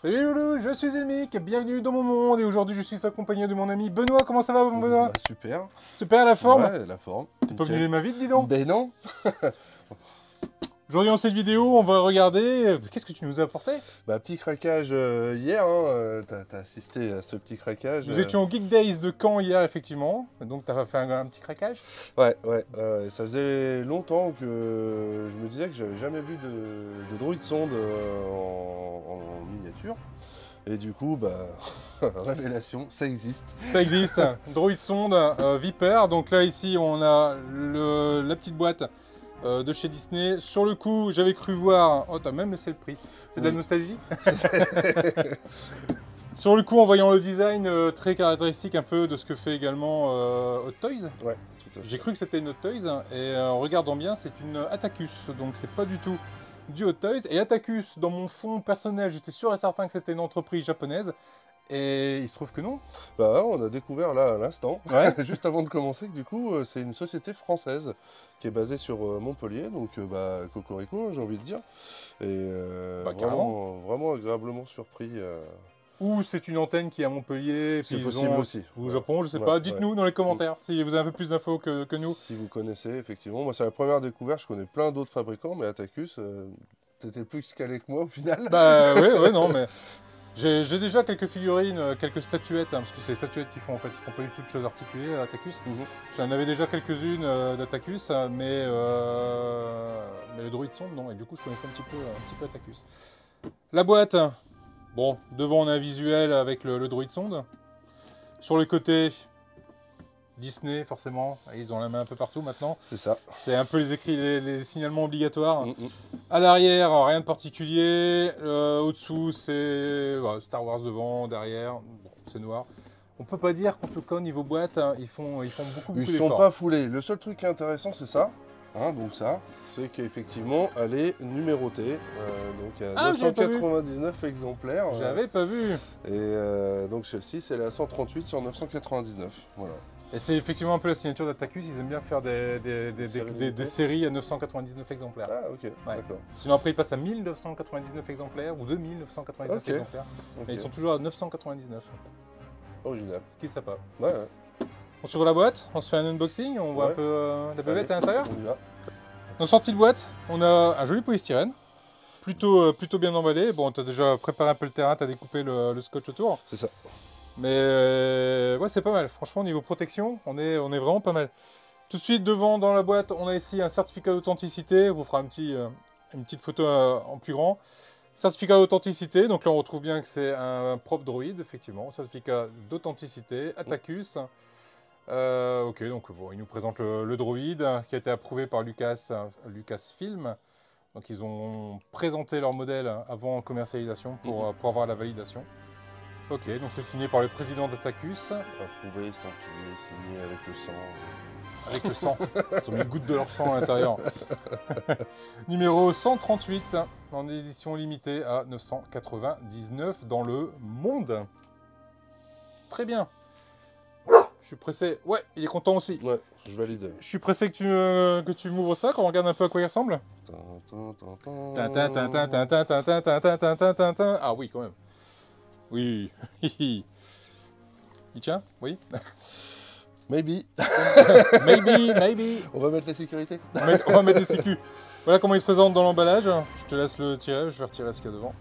Salut Loulou, je suis Elmic, bienvenue dans mon monde et aujourd'hui je suis accompagné de mon ami Benoît. Comment ça va mon Benoît? Super. Super, la forme? Ouais, la forme. T'es pas venu les mains vides, dis donc? Ben non. Aujourd'hui dans cette vidéo, on va regarder... Qu'est-ce que tu nous as apporté? Bah, petit craquage hier, hein, t'as assisté à ce petit craquage. Nous étions au Geek Days de Caen hier, effectivement. Donc t'as fait un petit craquage? Ouais, ça faisait longtemps que je me disais que j'avais jamais vu de droïde sonde en miniature. Et du coup, bah, révélation, ça existe. Ça existe, droïde sonde Viper. Donc là, ici, on a la petite boîte de chez Disney. Sur le coup, j'avais cru voir... Oh, t'as même laissé le prix. C'est de la nostalgie. Sur le coup, en voyant le design très caractéristique un peu de ce que fait également Hot Toys. Ouais, tout à fait. J'ai cru que c'était une Hot Toys. Et en regardant bien, c'est une Atacus. Donc c'est pas du tout du Hot Toys. Et Atacus, dans mon fond personnel, j'étais sûr et certain que c'était une entreprise japonaise. Et il se trouve que non. Bah, on a découvert là à l'instant, Ouais. juste avant de commencer, que du coup, c'est une société française qui est basée sur Montpellier, donc bah, Cocorico, j'ai envie de dire. Et Bah, carrément. vraiment agréablement surpris. Ou c'est une antenne qui est à Montpellier. C'est puis possible ils ont... aussi. Ou au Ouais. Japon, je sais Ouais, pas. ouais. Dites-nous dans les commentaires si vous avez un peu plus d'infos que nous. Si vous connaissez, effectivement. Moi, c'est la première découverte. Je connais plein d'autres fabricants, mais Atacus, t'étais plus calé que moi au final. Bah ouais, non, mais j'ai déjà quelques figurines, quelques statuettes, hein, parce que c'est les statuettes qui font en fait, ils font pas du tout de choses articulées à Atacus. J'en avais déjà quelques-unes d'Atacus, mais le droïde sonde non, et du coup je connaissais un petit peu Atacus. La boîte, bon, devant on a un visuel avec le droïde sonde. Sur les côtés, Disney forcément, ils ont la main un peu partout maintenant. C'est ça. C'est un peu les signalements obligatoires. À l'arrière, rien de particulier. Au-dessous, c'est voilà, Star Wars devant, derrière. Bon, c'est noir. On peut pas dire qu'en tout cas, au niveau boîte, ils font beaucoup Ils d'efforts. sont pas foulés. Le seul truc qui est intéressant, c'est ça. Hein, donc ça, c'est qu'effectivement, elle est numérotée. Donc il y a 999 exemplaires. J'avais pas vu. Et donc celle-ci, c'est la 138 sur 999. Voilà. Et c'est effectivement un peu la signature d'Atacus. Ils aiment bien faire des séries à 999 exemplaires. Ah, ok, Ouais. d'accord. Sinon, après, ils passent à 1999 exemplaires ou 2999 Ok. exemplaires. Mais ils sont toujours à 999. Original. Ce qui est sympa. Ouais. On s'ouvre la boîte, on se fait un unboxing, on voit un peu la bébête à l'intérieur. On y va. Donc sortie de boîte, on a un joli polystyrène, plutôt bien emballé. Bon, tu as déjà préparé un peu le terrain, tu as découpé le scotch autour. C'est ça. Mais ouais, c'est pas mal. Franchement, au niveau protection, on est vraiment pas mal. Tout de suite, devant dans la boîte, on a ici un certificat d'authenticité. On vous fera une petite photo en plus grand. Certificat d'authenticité, donc là on retrouve bien que c'est un propre droïde, effectivement. Certificat d'authenticité, Atacus. Ok, donc bon, il nous présente le droïde qui a été approuvé par Lucasfilm. Donc ils ont présenté leur modèle avant commercialisation pour avoir la validation. Ok, donc c'est signé par le président d'Atacus. Approuvé, estampillé, signé avec le sang. Avec le sang. Ils ont mis une goutte de leur sang à l'intérieur. Numéro 138, en édition limitée à 999 dans le monde. Très bien. Je suis pressé. Ouais, il est content aussi. Ouais, je valide. Je suis pressé que tu m'ouvres ça, qu'on regarde un peu à quoi il ressemble. Ah oui, quand même. Oui. Il tient? Oui. Maybe. Maybe. On va mettre la sécurité. On va mettre des sécu. Voilà comment il se présente dans l'emballage. Je te laisse le tirer, je vais retirer ce qu'il y a devant.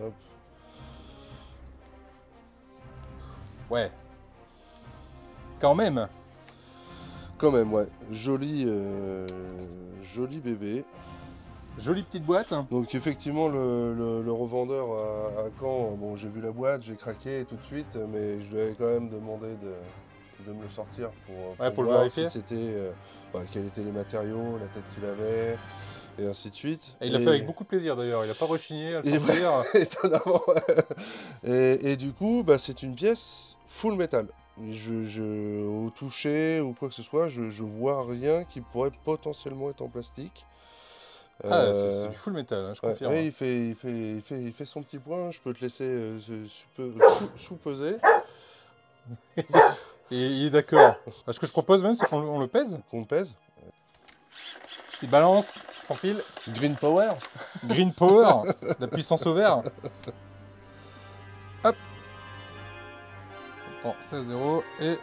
Hop. Ouais. Quand même. Quand même, ouais. Joli bébé. Jolie petite boîte. Donc effectivement, le revendeur à Caen, bon, j'ai vu la boîte, j'ai craqué tout de suite, mais je lui avais quand même demandé de me le sortir pour le voir vérifier. si c'était, quels étaient les matériaux, la tête qu'il avait, et ainsi de suite. Et il l'a fait avec beaucoup de plaisir d'ailleurs, il n'a pas rechigné à le sortir. Étonnamment. Et du coup, c'est une pièce full métal. Au toucher ou quoi que ce soit, je vois rien qui pourrait potentiellement être en plastique. Ah, c'est du full métal, hein, je confirme. Ouais, il fait son petit point, je peux te laisser sous-peser. Et il est d'accord. Ce que je propose même, c'est qu'on le pèse. Qu'on le pèse. Il balance, sans pile. Green Power. Green Power, la puissance au vert. Bon, 16,0 et...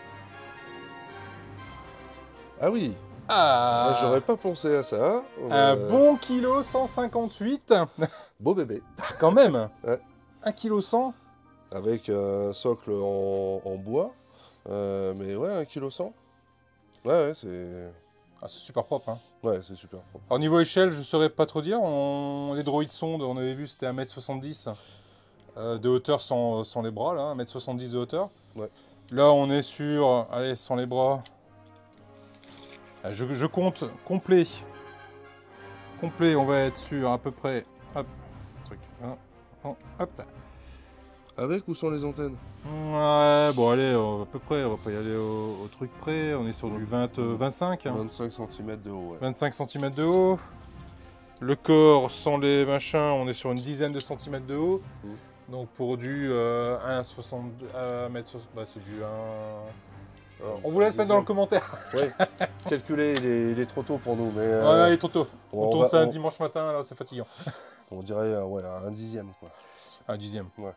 Ah oui, Ah, j'aurais pas pensé à ça. un bon kilo 158. Beau bébé. Quand même. Ouais. 1 kg 100. Avec un socle en bois. Mais ouais, 1,1 kg. Ouais, c'est... Ah, c'est super propre. Hein. Ouais, c'est super propre. Alors, niveau échelle, je saurais pas trop dire. Les droïdes sondes, on avait vu, c'était 1,70 m de hauteur sans les bras, là. 1,70 m de hauteur. Ouais. Là, on est sur... Allez, sans les bras. Je compte complet. Complet, on va être sur à peu près... Hop, ce truc. Hop là. Avec ou sans les antennes? Ouais, bon allez, à peu près, on va pas y aller au truc près, on est sur du 25, hein. 25 cm de haut, ouais. 25 cm de haut. Le corps, sans les machins, on est sur une dizaine de centimètres de haut. Donc pour du 1,60 m, bah c'est du 1... on vous laisse mettre dans le commentaire. Ouais, calculer, il est trop tôt pour nous, mais... Ouais, il est trop tôt. On tourne ça un on- dimanche matin, là c'est fatigant. On dirait ouais, un dixième, quoi. Un dixième. Ouais.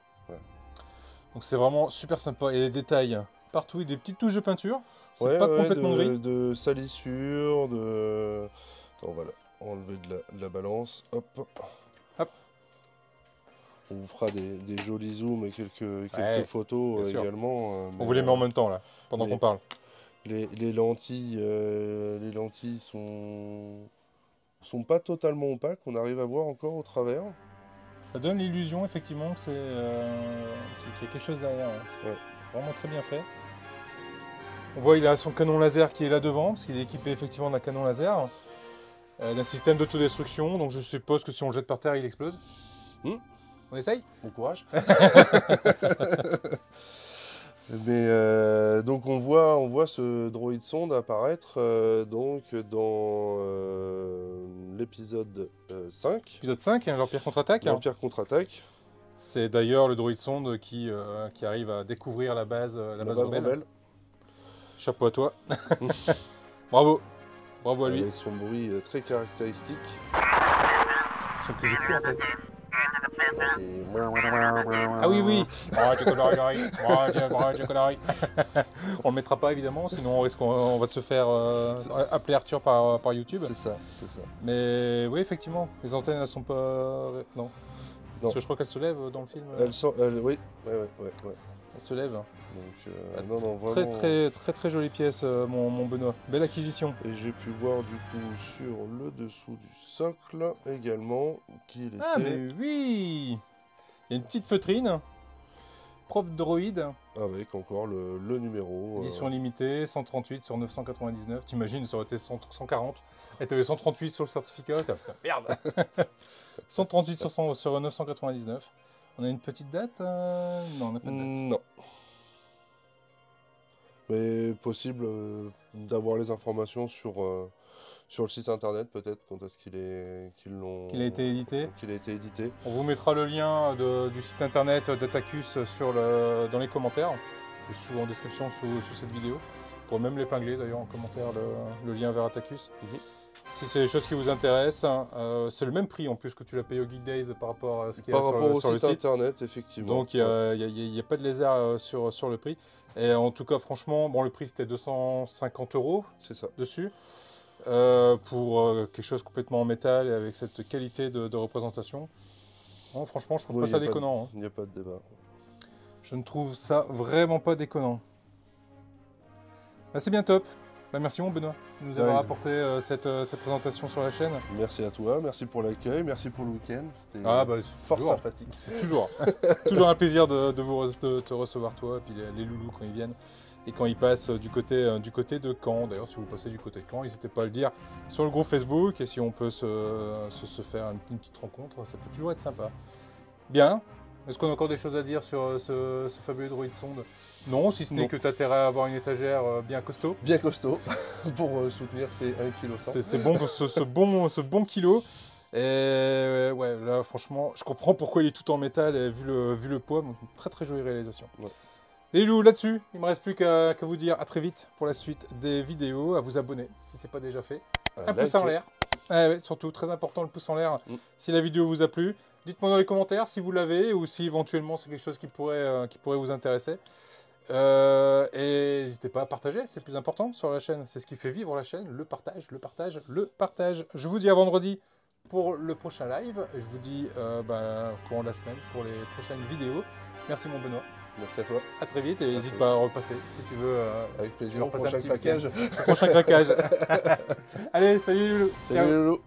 Donc c'est vraiment super sympa. Et les détails partout, et des petites touches de peinture. C'est Ouais, pas ouais, complètement gris. de salissure, de... Attends, on va enlever de la balance. Hop. Hop. On vous fera des jolis zooms et quelques Ouais, photos bien sûr. également. On vous les met en même temps là, pendant mais- qu'on parle. Les lentilles sont pas totalement opaques. On arrive à voir encore au travers. Ça donne l'illusion effectivement que c'est qu'il y a quelque chose derrière. Ouais. C'est Ouais. vraiment très bien fait. On voit il a son canon laser qui est là devant, parce qu'il est équipé effectivement d'un canon laser. D'un système d'autodestruction, donc je suppose que si on le jette par terre, il explose. On essaye? Bon courage. Mais donc on voit ce droïde sonde apparaître donc dans l'épisode 5, Épisode 5, hein, l'Empire contre-attaque. l'Empire contre-attaque, C'est d'ailleurs le droïde sonde qui arrive à découvrir la base rebelle. Chapeau à toi. Bravo. Bravo à lui. avec son bruit très caractéristique. Sauf que j'ai plus en tête. C'est- Ah oui, oui. On le mettra pas évidemment, sinon on risque, on va se faire appeler Arthur par YouTube. C'est ça, c'est ça. Mais oui, effectivement, les antennes elles sont pas. Non. Parce que je crois qu'elles se lèvent dans le film. Oui, ouais. Elles se lèvent. Donc, non, Très vraiment. très jolie pièce, mon Benoît. Belle acquisition. Et j'ai pu voir du coup sur le dessous du socle également qu'il était. Ah mais oui. Il y a une petite feutrine. Propre droïde. Avec encore le numéro. Édition limitée, 138 sur 999. T'imagines, ça aurait été 140. Et t'avais 138 sur le certificat. Merde. 138 sur 999. On a une petite date Non, on n'a pas de date. Non. Mais possible d'avoir les informations sur le site internet, peut-être, quand est-ce qu'il Qu'il a été édité. Qu'il a été édité. On vous mettra le lien du site internet d'Atacus dans les commentaires, ou en description sous cette vidéo. Vous pourrez même l'épingler d'ailleurs en commentaire le lien vers Atacus. Si c'est des choses qui vous intéressent, c'est le même prix en plus que tu l'as payé au Geek Days par rapport à ce qu'il y a sur le site. Internet, effectivement. Donc il n'y a pas de lézard sur le prix. Et en tout cas, franchement, bon, le prix c'était 250 € C'est ça. dessus. Pour quelque chose complètement en métal et avec cette qualité de représentation. Non, franchement, je trouve pas ça déconnant. Il n'y a pas de débat. Je ne trouve ça vraiment pas déconnant. Bah, c'est bien top. Bah, merci mon Benoît de nous avoir apporté cette présentation sur la chaîne. Merci à toi, merci pour l'accueil, merci pour le week-end. C'était fort toujours. sympathique. C'est toujours, toujours un plaisir de te recevoir toi et puis les loulous quand ils viennent. Et quand ils passent du côté de Caen, d'ailleurs si vous passez du côté de Caen, n'hésitez pas à le dire sur le groupe Facebook. Et si on peut se faire une petite rencontre, ça peut toujours être sympa. Bien. Est-ce qu'on a encore des choses à dire sur ce fabuleux droïde sonde? Non, si ce n'est que tu as intérêt à avoir une étagère bien costaud. Bien costaud pour soutenir ces 1,1 kg. C'est bon, ce bon kilo. Et ouais, là franchement, je comprends pourquoi il est tout en métal et vu le poids, donc très jolie réalisation. Ouais. Les loups, là-dessus, il ne me reste plus qu'à vous dire à très vite pour la suite des vidéos, à vous abonner si ce n'est pas déjà fait. Un pouce en l'air. Ouais, surtout, très important, le pouce en l'air. Si la vidéo vous a plu, dites-moi dans les commentaires si vous l'avez ou si éventuellement c'est quelque chose qui pourrait vous intéresser. Et n'hésitez pas à partager, c'est le plus important sur la chaîne. C'est ce qui fait vivre la chaîne, le partage, le partage, le partage. Je vous dis à vendredi pour le prochain live. Je vous dis au courant de la semaine pour les prochaines vidéos. Merci mon Benoît. Merci à toi. À très vite et n'hésite pas à repasser si tu veux. Avec plaisir, repasser prochain craquage. Prochain craquage. Allez, salut Loulou. Salut Loulou.